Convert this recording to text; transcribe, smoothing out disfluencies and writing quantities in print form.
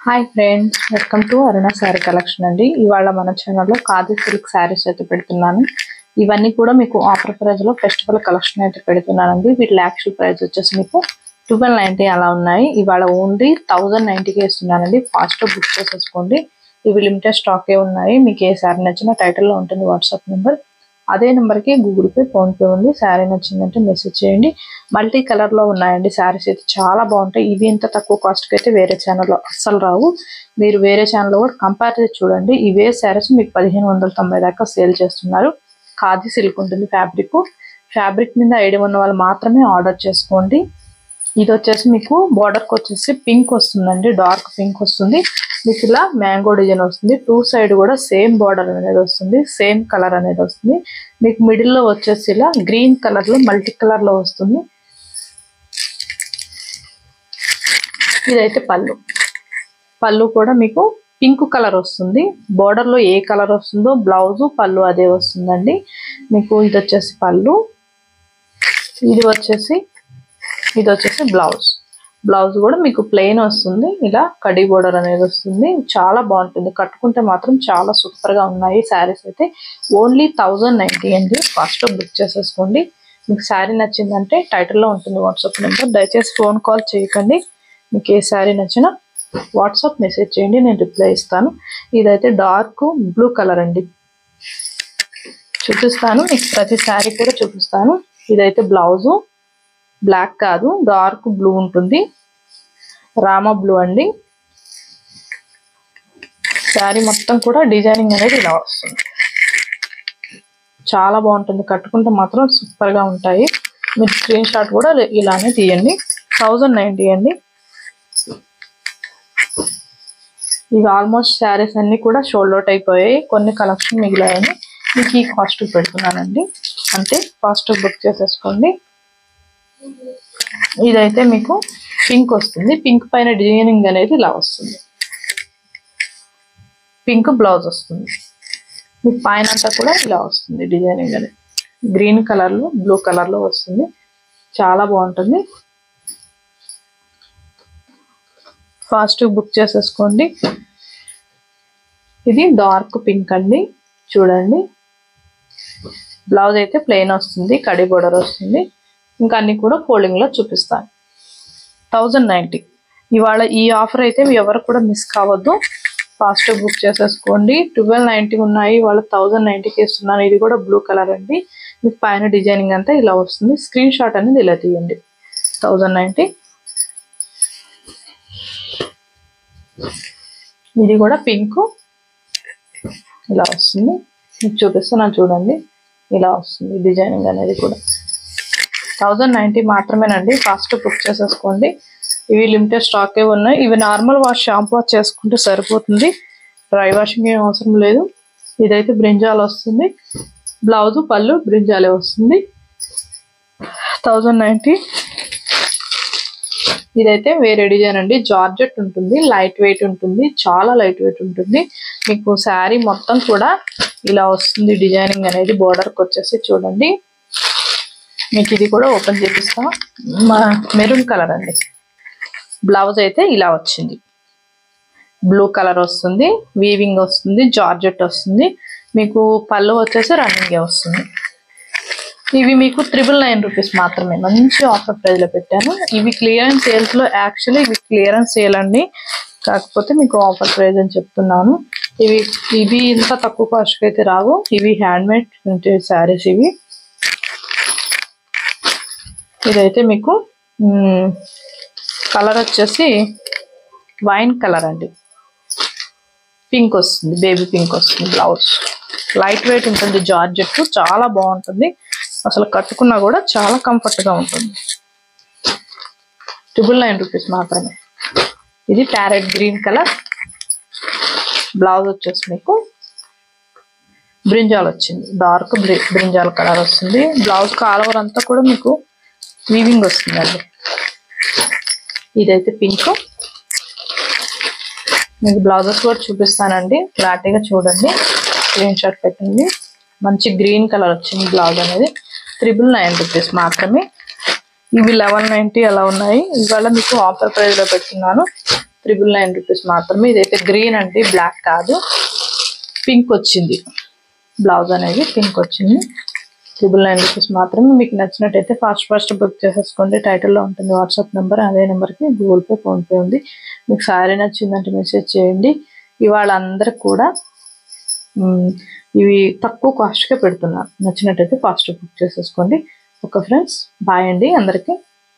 Hi friends, welcome to Aruna sari collection అండి. ఇవాళ మన ఛానల్లో ఖాదీ సిల్క్ శారీస్ అయితే పెడుతున్నాను. ఇవన్నీ కూడా మీకు ఆఫర్ ప్రైస్ లో ఫెస్టివల్ కలెక్షన్ అయితే పెడుతున్నానండి. వీటి యాక్చువల్ ప్రైస్ వచ్చేసి మీకు 1290 అలా ఉన్నాయి. ఇవాళ ఓన్లీ 1090కి ఇస్తున్నానండి. ఫాస్ట్ బుక్ చేసేసుకోండి. ఇవి లిమిటెడ్ స్టాకే ఉన్నాయి. మీకు ఏ శారీ నచ్చినా టైటిల్లో ఉంటుంది వాట్సాప్ నెంబర్. అదే నెంబర్కి గూగుల్ పే, ఫోన్పే ఉంది. శారీ నచ్చిందంటే మెసేజ్ చేయండి. మల్టీ కలర్లో ఉన్నాయండి శారీస్ అయితే చాలా బాగుంటాయి. ఇవి ఇంత తక్కువ కాస్ట్కి అయితే వేరే ఛానల్లో అస్సలు రావు. మీరు వేరే ఛానల్లో కూడా కంపేర్ చేసి చూడండి. ఇవే శారీస్ మీకు 1590 దాకా సేల్ చేస్తున్నారు. ఖాదీ సిల్క్ ఉంటుంది ఫ్యాబ్రిక్ మీద ఐడియా ఉన్న వాళ్ళు మాత్రమే ఆర్డర్ చేసుకోండి. ఇది వచ్చేసి మీకు బార్డర్కి వచ్చేసి పింక్ వస్తుందండి, డార్క్ పింక్ వస్తుంది. మీకు ఇలా మ్యాంగో డిజైన్ వస్తుంది. టూ సైడ్ కూడా సేమ్ బార్డర్ అనేది వస్తుంది, సేమ్ కలర్ అనేది వస్తుంది. మీకు మిడిల్లో వచ్చేసి ఇలా గ్రీన్ కలర్ లో మల్టీ కలర్ లో వస్తుంది. ఇదైతే పళ్ళు కూడా మీకు పింక్ కలర్ వస్తుంది. బార్డర్ లో ఏ కలర్ వస్తుందో బ్లౌజ్ పళ్ళు అదే వస్తుందండి. మీకు ఇది వచ్చేసి పళ్ళు, ఇది వచ్చేసి బ్లౌజ్ కూడా మీకు ప్లెయిన్ వస్తుంది. ఇలా కడి బోర్డర్ అనేది వస్తుంది. చాలా బాగుంటుంది, కట్టుకుంటే మాత్రం చాలా సూపర్ గా ఉన్నాయి శారీస్ అయితే. ఓన్లీ 1090 అండి. ఫాస్ట్ బుక్ చేసేసుకోండి. మీకు శారీ నచ్చిందంటే టైటిల్లో ఉంటుంది వాట్సాప్ నెంబర్. దయచేసి ఫోన్ కాల్ చేయకండి. మీకు ఏ శారీ నచ్చినా వాట్సాప్ మెసేజ్ చేయండి, నేను రిప్లై ఇస్తాను. ఇదైతే డార్క్ బ్లూ కలర్ అండి. చూపిస్తాను మీకు, ప్రతి శారీ కూడా చూపిస్తాను. ఇదైతే బ్లౌజు బ్లాక్ కాదు, డార్క్ బ్లూ ఉంటుంది, రామా బ్లూ అండి. శారీ మొత్తం కూడా డిజైనింగ్ అనేది ఇలా వస్తుంది. చాలా బాగుంటుంది, కట్టుకుంటే మాత్రం సూపర్ గా ఉంటాయి. మీరు స్క్రీన్ షాట్ కూడా ఇలానే తీయండి. 1090 అండి. ఇవి ఆల్మోస్ట్ శారీస్ అన్ని కూడా షోల్డ్ అవుట్ అయిపోయాయి. కొన్ని కలెక్షన్ మిగిలాయని మీకు ఈ కాస్ట్ పెడుతున్నానండి. అంతే, ఫాస్ట్ బుక్ చేసేసుకోండి. ఇదైతే మీకు పింక్ వస్తుంది. పింక్ పైన డిజైనింగ్ అనేది ఇలా వస్తుంది. పింక్ బ్లౌజ్ వస్తుంది. మీకు పైన అంతా కూడా ఇలా వస్తుంది డిజైనింగ్ అనేది. గ్రీన్ కలర్ లో బ్లూ కలర్ లో వస్తుంది. చాలా బాగుంటుంది. ఫాస్ట్ బుక్ చేసేసుకోండి. ఇది డార్క్ పింక్ అండి. చూడండి, బ్లౌజ్ అయితే ప్లెయిన్ వస్తుంది, కడి బోర్డర్ వస్తుంది. ఇంకా అన్ని కూడా ఫోల్డింగ్ లో చూపిస్తాను. 1090 ఇవాళ ఈ ఆఫర్ అయితే ఎవరు కూడా మిస్ కావద్దు. ఫాస్ట్ బుక్ చేసేసుకోండి. 1290 ఉన్నాయి, ఇవాళ 1090కి ఇస్తున్నాను. ఇది కూడా బ్లూ కలర్ అండి. మీకు పైన డిజైనింగ్ అంతా ఇలా వస్తుంది. స్క్రీన్ షాట్ అనేది ఇలా తీయండి. 1090. ఇది కూడా పింక్ ఇలా వస్తుంది. మీకు చూపిస్తున్నాను చూడండి, ఇలా వస్తుంది డిజైనింగ్ అనేది కూడా. 1090 మాత్రమేనండి. ఫాస్ట్ బుక్ చేసేసుకోండి. ఇవి లిమిటెడ్ స్టాకే ఉన్నాయి. ఇవి నార్మల్ వాష్, షాంపూ వాష్ చేసుకుంటే సరిపోతుంది. డ్రై వాషింగ్ ఏం అవసరం లేదు. ఇదైతే బ్రింజాల్ వస్తుంది. బ్లౌజ్ పళ్ళు బ్రింజాలే వస్తుంది. 1090. ఇదైతే వేరే డిజైన్ అండి. జార్జెట్ ఉంటుంది, లైట్ వెయిట్ ఉంటుంది, చాలా లైట్ వెయిట్ ఉంటుంది. మీకు శారీ మొత్తం కూడా ఇలా వస్తుంది డిజైనింగ్ అనేది. బోర్డర్కి వచ్చేసి చూడండి. మీకు ఇది కూడా ఓపెన్ చేపిస్తాం. మెరూన్ కలర్ అండి. బ్లౌజ్ అయితే ఇలా వచ్చింది. బ్లూ కలర్ వస్తుంది, వీవింగ్ వస్తుంది, జార్జెట్ వస్తుంది. మీకు పళ్ళు వచ్చేసి రన్నింగే వస్తుంది. ఇవి మీకు 999 రూపీస్ మాత్రమే. మంచి ఆఫర్ ప్రైస్ లో పెట్టాను. ఇవి క్లియరెన్స్ సేల్స్ లో, యాక్చువల్లీ ఇవి క్లియరెన్స్ సేల్ అండి, కాకపోతే మీకు ఆఫర్ ప్రైస్ అని చెప్తున్నాను. ఇవి ఇంత తక్కువ కాస్ట్కి అయితే రావు. ఇవి హ్యాండ్ మేడ్ శారీస్ ఇవి. ఇదైతే మీకు కలర్ వచ్చేసి వైన్ కలర్ అండి. పింక్ వస్తుంది, బేబీ పింక్ వస్తుంది. బ్లౌజ్ లైట్ వెయిట్ ఉంటుంది, జార్జెట్ చాలా బాగుంటుంది. అసలు కట్టుకున్నా కూడా చాలా కంఫర్ట్ గా ఉంటుంది. 999 రూపీస్ మాత్రమే. ఇది ప్యారెట్ గ్రీన్ కలర్. బ్లౌజ్ వచ్చేసి మీకు బ్రింజాల్ వచ్చింది, డార్క్ బ్రింజాల్ కలర్ వస్తుంది. బ్లౌజ్ ఆల్ ఓవర్ అంతా కూడా మీకు వీవింగ్ వస్తుందండి. ఇదైతే పింక్. మీకు బ్లౌజెస్ కూడా చూపిస్తానండి, క్లారిటీగా చూడండి. స్క్రీన్ షాట్ పెట్టండి. మంచి గ్రీన్ కలర్ వచ్చింది బ్లౌజ్ అనేది. 999 రూపీస్ మాత్రమే. ఇవి 1190 అలా ఉన్నాయి. ఇవాళ మీకు ఆఫర్ ప్రైస్ లో పెడుతున్నాను. 999 రూపీస్ మాత్రమే. ఇదైతే గ్రీన్ అండి, బ్లాక్ కాదు, పింక్ వచ్చింది. బ్లౌజ్ అనేది పింక్ వచ్చింది. 999 రూపీస్ మాత్రమే. మీకు నచ్చినట్టయితే ఫాస్ట్ బుక్ చేసేసుకోండి. టైటిల్లో ఉంటుంది వాట్సాప్ నెంబర్, అదే నెంబర్కి గూగుల్ పే, ఫోన్పే ఉంది. మీకు సారీ నచ్చిందంటే మెసేజ్ చేయండి. ఇవాళ అందరికి కూడా ఇవి తక్కువ కాస్ట్గా పెడుతున్నాను. నచ్చినట్టయితే ఫాస్ట్ బుక్ చేసేసుకోండి. ఓకే ఫ్రెండ్స్, బాయ్ అండి అందరికీ.